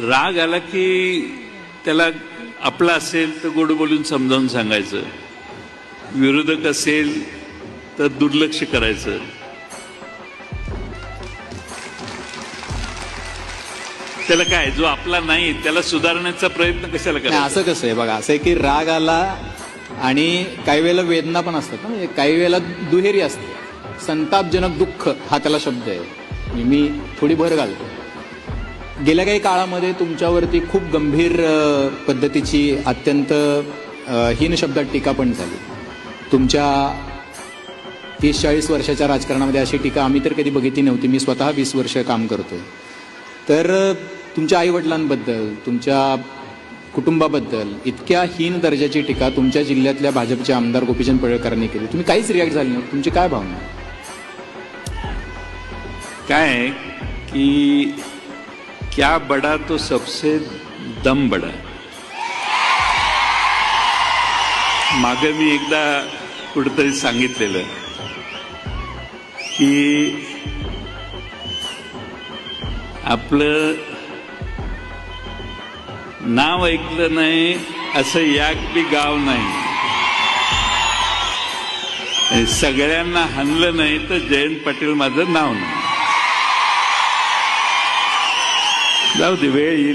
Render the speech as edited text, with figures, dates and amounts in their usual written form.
राग आला की त्याला आपला असेल तर गोड बोलून समजावून सांगायचं, विरोधक असेल तर दुर्लक्ष करायचं. त्याला काय, जो आपला नाही त्याला सुधारण्याचा प्रयत्न कशाला नाही, करायचा? असं कसं आहे बघा, असं आहे की राग आला आणि काही वेळेला वेदना पण असतात ना, म्हणजे काही वेळेला दुहेरी असते. संतापजनक दुःख हा त्याला शब्द आहे, म्हणजे मी थोडी भर घालतो. गेल्या काही काळामध्ये तुमच्यावरती खूप गंभीर पद्धतीची अत्यंत हीन शब्दात टीका पण झाली. तुमच्या 30-40 वर्षाच्या राजकारणामध्ये अशी टीका आम्ही तर कधी बघितली नव्हती. मी स्वतः 20 वर्ष काम करतोय. तर तुमच्या आईवडिलांबद्दल, तुमच्या कुटुंबाबद्दल इतक्या हीन दर्जाची टीका तुमच्या जिल्ह्यातल्या भाजपचे आमदार गोपीचंद पडळकरांनी केली. तुम्ही काहीच रिॲक्ट झाले नाही. तुमची काय भावना? काय आहे की क्या बडा तो सबसे दम बडा. मागे मी एकदा कुठेतरी सांगितलेलं की आपलं नाव ऐकलं नाही असं याक बी गाव नाही, सगळ्यांना हाणलं नाही तर जयंत पाटील माझं नाव नाही. जाऊ दे, वेळ येईल.